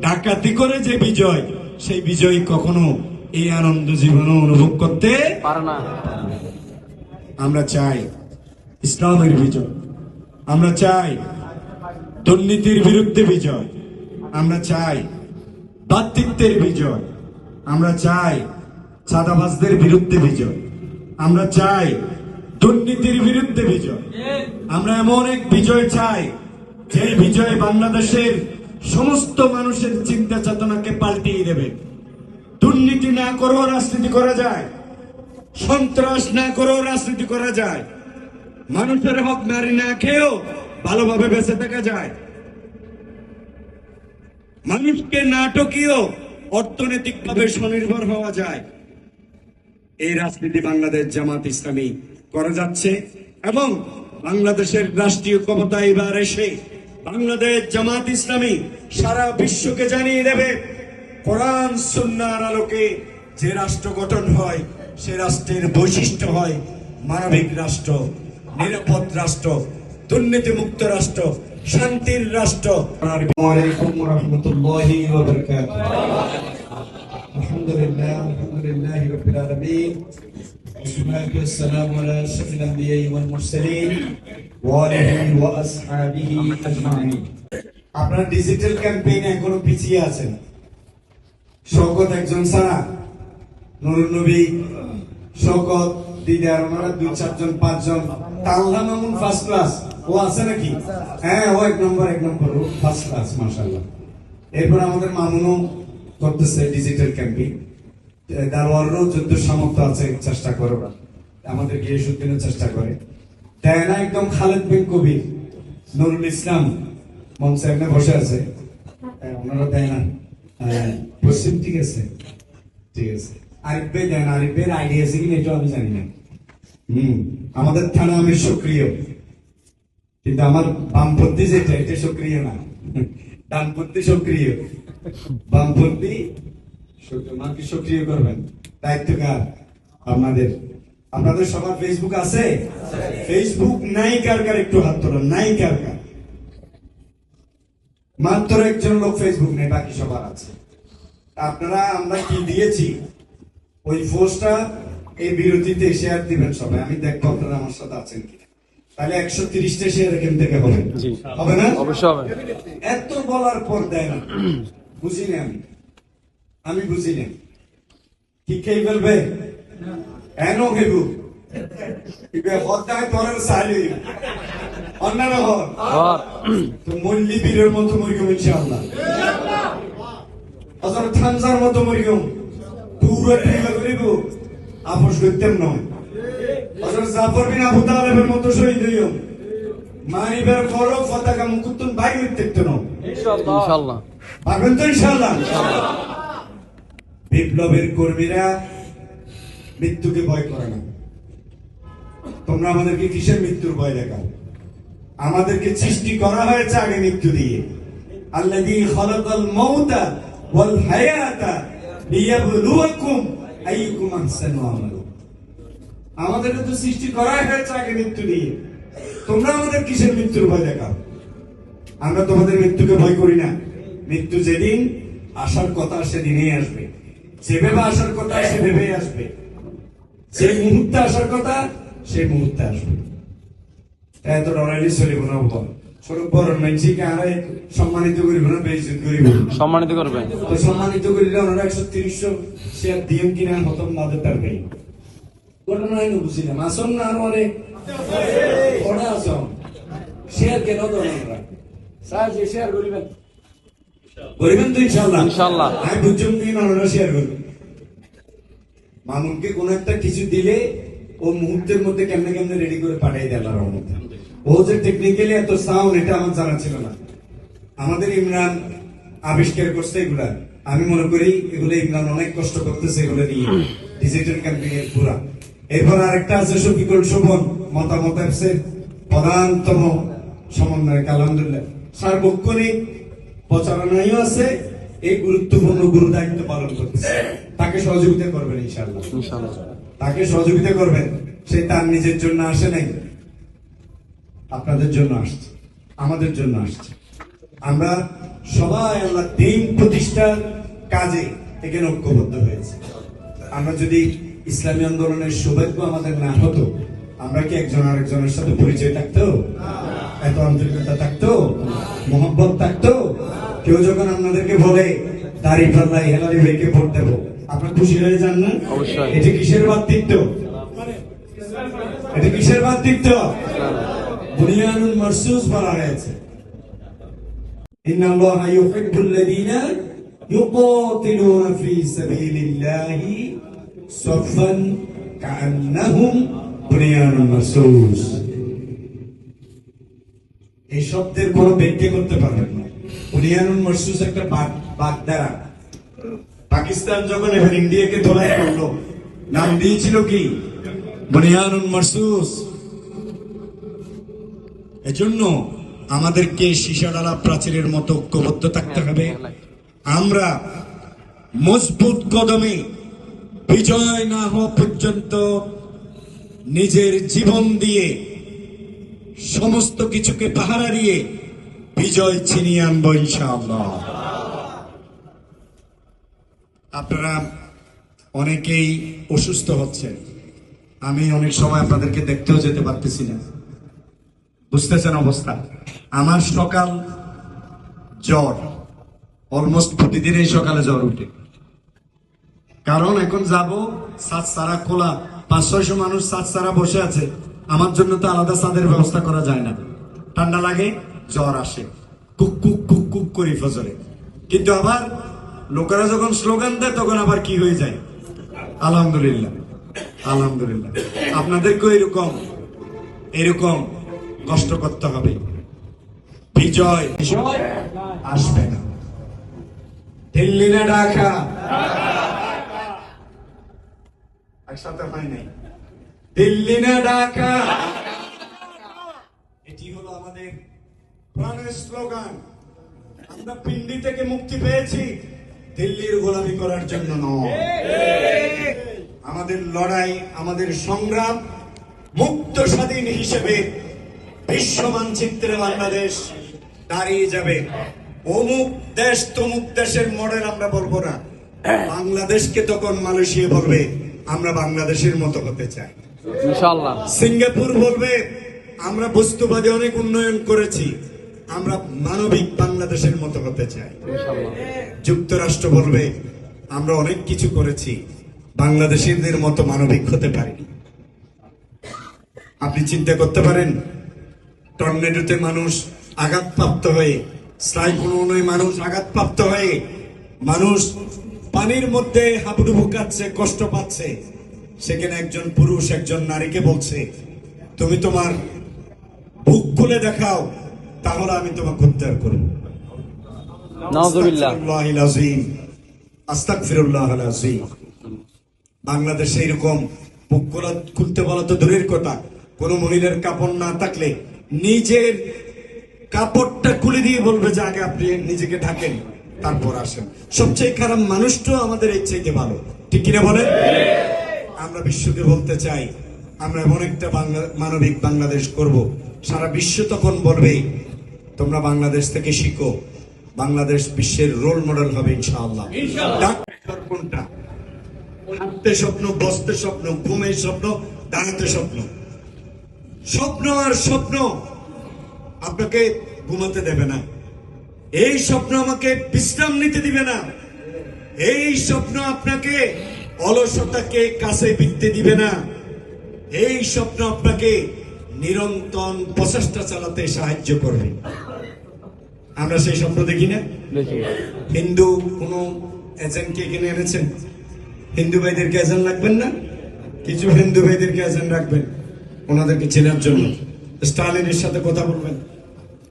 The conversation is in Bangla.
ডাকাতি করে যে বিজয়, সেই বিজয় কখনো এই আনন্দ জীবনে অনুভব করতে পারে না। আমরা চাই ইসলামের বিজয়, আমরা চাই দুর্নীতির বিরুদ্ধে বিজয়, আমরা চাই ভ্রাতৃত্বের বিজয়, আমরা চাই চাঁদাবাজদের বিরুদ্ধে বিজয়, আমরা চাই দুর্নীতির বিরুদ্ধে বিজয়। আমরা এমন এক বিজয় চাই যে বিজয় বাংলাদেশের সমস্ত মানুষের চিন্তা চেতনাকে পাল্টিয়ে দেবে। দুর্নীতি না করেও রাজনীতি করা যায়, সন্ত্রাস না করেও রাজনীতি করা যায়, মানুষের হক নারী না খেয়েও ভালোভাবে বেঁচে থাকা যায়, মানুষকে নাটকীয় অর্থনৈতিকভাবে স্বনির্ভর হওয়া যায়। এই রাজনীতি বাংলাদেশ জামাত ইসলামী করে যাচ্ছে এবং বাংলাদেশের রাষ্ট্রীয় ক্ষমতা এবার এসে বাংলাদেশ জামাত ইসলামী সারা বিশ্বকে জানিয়ে দেবে কোরআন সুন্নাহর আলোকে যে রাষ্ট্র গঠন হয় সে রাষ্ট্রের বৈশিষ্ট্য হয় মানবিক রাষ্ট্র, নিরাপদ রাষ্ট্র, দুর্নীতিমুক্ত রাষ্ট্র, শান্তির রাষ্ট্র। আসসালামু আলাইকুম ওয়া রাহমাতুল্লাহি ওয়া বারাকাতুহু। আলহামদুলিল্লাহি রাব্বিল আলামিন, والصلاة والسلام على أشرف الأنبياء والمرسلين وآله وأصحابه أجمعين। আপনারা ডিজিটাল ক্যাম্পেইনে এখনো পিছিয়ে আছেন। শওকত একজন ছাড়া, নুরুন নবী, শওকত, দিদার, ওনারা 2-4 জন 5 জন, তাল্লা মামুন ফার্স্ট ক্লাস, ও আছে নাকি? হ্যাঁ, ও এক নম্বর ও ফার্স্ট ক্লাস, মাশাআল্লাহ। এরপর আমাদের মামুনও করতেছে ডিজিটাল ক্যাম্পেইন। দারওয়ারও যত সামর্থ্য আছে চেষ্টা করে, আমাদের গিয়াসউদ্দিনও চেষ্টা করে। দেয় না একদম খালেদ বিন কবির, নুরুল ইসলাম মঞ্চে এমনি বসে আছে, ওনারা দেয় না। পশ্চিম ঠিক আছে, ঠিক আছে। আরিফ ভাই দেন, আরিফ ভাইয়ের আইডিয়া আছে কিনা এটাও আমি জানি না। আমাদের থানা আমি সক্রিয়, কিন্তু আমার বামপন্থী যেটা এটা সক্রিয় না, ডানপন্থী সক্রিয়। বামপন্থী মাকে সক্রিয় করবেন, দায়িত্ব কার? আপনাদের। আপনাদের সবার ফেসবুক আছে? ফেসবুক নাই কার কার একটু হাত তোলেন, নাই কার কার? মাত্র একজন লোক ফেসবুক নেই, বাকি সবার আছে। আপনারা আমরা কি দিয়েছি ওই পোস্টটা এই বিরতিতে শেয়ার দিবেন সবাই, আমি দেখবো আপনারা আমার সাথে আছেন কিনা। তাহলে 130টা শেয়ার এখান থেকে হবে, হবে না? অবশ্যই হবে। এত বলার পর দেয় না, বুঝি না আমি বুঝি না। কি খেয়ে ফেলবে? এন হেবু হত্যায় তরের সাইলি অন্যান্য তো মল্লি বীরের মতো মরিগম ইনশাআল্লাহ, অথবা থানজার মতো মরিগম পুরো ট্রিলা করিব, আপোষ করতেম নয়। অথবা জাফর বিন আবু তালেবের মতো শহীদ হইও, মানিবের ফরক পতাকা মুকুতুন বাইরে দেখতে নয়। ইনশাআল্লাহ পারবেন তো? ইনশাআল্লাহ। বিপ্লবের কর্মীরা মৃত্যুকে ভয় করে না। তোমরা আমাদেরকে কিসের মৃত্যুর ভয় দেখাও? আমাদেরকে সৃষ্টি করা হয়েছে আগে মৃত্যু দিয়ে। আল্লাযী খালাকাল মাউতা ওয়াল হায়াতা লিয়াবলুয়াকুম আইয়ুকুম আহসানু আমালা। আমাদেরকে তো সৃষ্টি করা হয়েছে আগে মৃত্যু দিয়ে। তোমরা আমাদের কিসের মৃত্যুর ভয় দেখাও? আমরা তোমাদের মৃত্যুকে ভয় করি না। মৃত্যু যেদিন আসার কথা সেদিনই আসবে, যেভাবে আসার কথা সেভাবেই আসবে, যে মুহূর্তে আসার কথা সেই মুহূর্তে আসবে। এত ডরাইলে চলিব না। স্বরূপ বরণ মানসিকে আরে সম্মানিত করিব না, বেইজ্জত করিব? সম্মানিত করবে। তো সম্মানিত করিলে ওনারা 130 শেয়ার দিয়েন কিনা হতম নাদের তার নেই। ঘটনা হয় না, বুঝিলাম আসন না আর অনেক ওরা আসন শেয়ার কেন দেন? আমরা সাহায্য শেয়ার করিবেন, করিবেন তো ইনশাআল্লাহ। ইনশাআল্লাহ আমি বুঝুম দিন ওনারা শেয়ার করবেন। মামুনকে কোন একটা কিছু দিলে ও মুহূর্তের মধ্যে কেমনে কেমনে রেডি করে পাঠিয়ে দেয় আল্লাহর রহমতে। ও যে টেকনিক্যালি এত সাউন্ড, এটা আমার জানা ছিল না। আমাদের ইমরান আবিষ্কার করছে এগুলা। আমি মনে করি এগুলো ইমরান অনেক কষ্ট করতেছে এগুলো নিয়ে, ডিজিটাল ক্যাম্পেইন এর পুরা। এরপর আরেকটা আছে শফিকুল শোভন, মতামত অ্যাপসের প্রধানতম সমন্বয়ক, আলহামদুলিল্লাহ সার্বক্ষণিক প্রচারণায়ও আছে, এই গুরুত্বপূর্ণ গুরু দায়িত্ব পালন করতেছে। তাকে সহযোগিতা করবেন ইনশাআল্লাহ, তাকে সহযোগিতা করবেন। সে তার নিজের জন্য আসে নাই, আপনাদের জন্য আসছে, আমাদের জন্য আসছে। আমরা সবাই আল্লাহ দিন প্রতিষ্ঠার কাজে এখানে ঐক্যবদ্ধ হয়েছে। আমরা যদি ইসলামী আন্দোলনের সৌভাগ্য আমাদের না হতো, আমরা কি একজন আরেকজনের সাথে পরিচয় থাকতো? এত আন্তরিকতা থাকতো? মোহাম্মত থাকতো? কেউ যখন আপনাদেরকে বলে দাড়ি পাল্লাই হেলালি ভাইকে ভোট দেবো, আপনার খুশি হয়ে যান না? অবশ্যই। এটা কিসের ভ্রাতৃত্ব? এটা কিসের ভ্রাতৃত্ব? বুনিয়ানুল মারসুস বলা হয়েছে, ইন্নাল্লাহা ইউহিব্বুল্লাযীনা ইউকাতিলুনা ফী সাবিলিল্লাহি সাফফান কাআন্নাহুম বুনিয়ানুল মারসুস। এই শব্দের কোনো ব্যাখ্যা করতে পারবেন না। বুনিয়ানুল মারসুস একটা বাগধারা। পাকিস্তান যখন এবার ইন্ডিয়াকে ধোলাই করলো, নাম দিয়েছিল কি? বুনিয়ানুল মারসুস। এজন্য আমাদেরকে সীসাডালা প্রাচীরের মতো ঐক্যবদ্ধ থাকতে হবে। আমরা মজবুত কদমে বিজয় না হওয়া পর্যন্ত নিজের জীবন দিয়ে সমস্ত কিছুকে পাহারা দিয়ে বিজয় ছিনিয়ে আনবো ইনশাআল্লাহ। আপনারা অনেকেই অসুস্থ হচ্ছেন, আমি অনেক সময় আপনাদেরকে দেখতেও যেতে পারতেছি না, বুঝতেছেন অবস্থা। আমার সকাল জ্বর, অলমোস্ট প্রতিদিনই সকালে জ্বর উঠে। কারণ এখন যাব সাত সারা খোলা, 500-600 মানুষ সাত সারা বসে আছে, আমার জন্য তো আলাদা ছাদের ব্যবস্থা করা যায় না। ঠান্ডা লাগে, জ্বর আসে, কুক কুক কুক কুক করি ফজরে। কিন্তু আবার লোকেরা যখন স্লোগান দেয় তখন আবার কি হয়ে যায়? আলহামদুলিল্লাহ আলহামদুলিল্লাহ। আপনাদেরকেও এরকম কষ্ট করতে হবে। বিজয় আসবে না। দিল্লি না ঢাকা? একসাথে হয় নাই। দিল্লি না ঢাকা? এটি হলো আমাদের প্রাণের স্লোগান। আমরা পিন্ডি থেকে মুক্তি পেয়েছি দিল্লির গোলামি করার জন্য নয়। আমাদের লড়াই, আমাদের সংগ্রাম মুক্ত স্বাধীন হিসেবে বিশ্ব মানচিত্রে বাংলাদেশ দাঁড়িয়ে যাবে। অমুক দেশ তমুক দেশের মডেল আমরা বলবো না। বাংলাদেশকে তখন মালয়েশিয়া বলবে আমরা বাংলাদেশের মতো হতে চাই, ইনশাআল্লাহ। সিঙ্গাপুর বলবে আমরা বস্তুবাদী অনেক উন্নয়ন করেছি, আমরা মানবিক বাংলাদেশের মতো হতে চাই। যুক্তরাষ্ট্র বলবে আমরা অনেক কিছু করেছি, বাংলাদেশিদের মতো মানবিক হতে পারিনি। আপনি চিন্তা করতে পারেন, টর্নেডোতে মানুষ আঘাতপ্রাপ্ত হয়ে, সাইক্লোনে মানুষ আঘাতপ্রাপ্ত হয়ে, মানুষ পানির মধ্যে হাবুডুবু কাটছে, কষ্ট পাচ্ছে, সেখানে একজন পুরুষ একজন নারীকে বলছে তুমি তোমার বুক খুলে দেখাও, তাহলে আমি তোমাকে উদ্ধার করব। নাউযুবিল্লাহ। আস্তাগফিরুল্লাহ আল-আযীম। বাংলাদেশে এরকম বুক খুলতে বলা তো দূরের কথা, কোন মহিলার কাপড় না থাকলে নিজের কাপড়টা খুলে দিয়ে বলবে যে আগে আপনি নিজেকে ঢাকেন তারপর আসেন। সবচেয়ে খারাপ মানুষটাও আমাদের এই চাইতে ভালো, ঠিক কিনা বলেন? আমরা বিশ্বকে বলতে চাই আমরা এমন একটা মানবিক বাংলাদেশ করব, সারা বিশ্ব তখন বলবে তোমরা বাংলাদেশ থেকে শিখো, বাংলাদেশ বিশ্বের রোল মডেল হবে ইনশাআল্লাহ। ডাক্তার কোনটা? হাঁটতে স্বপ্ন, বসতে স্বপ্ন, ঘুমে স্বপ্ন, দাঁড়াতে স্বপ্ন। স্বপ্ন আর স্বপ্ন আপনাকে ঘুমাতে দেবে না, এই স্বপ্ন আমাকে বিশ্রাম নিতে দিবে না, এই স্বপ্ন আপনাকে অলসতাকে কাছে বিকতে দিবে না, এই স্বপ্ন আপনাকে নিরন্তর প্রচেষ্টা চালাতে সাহায্য করবে। আমরা সেই স্বপ্ন দেখি না? হিন্দু কোন এজেন্টকে এখানে এনেছেন? হিন্দু ভাইদেরকে এজেন্ট রাখবেন না? কিছু হিন্দু ভাইদেরকে এজেন্ট রাখবেন ওনাদেরকে চেনার জন্য। স্টালিনের সাথে কথা বলবেন,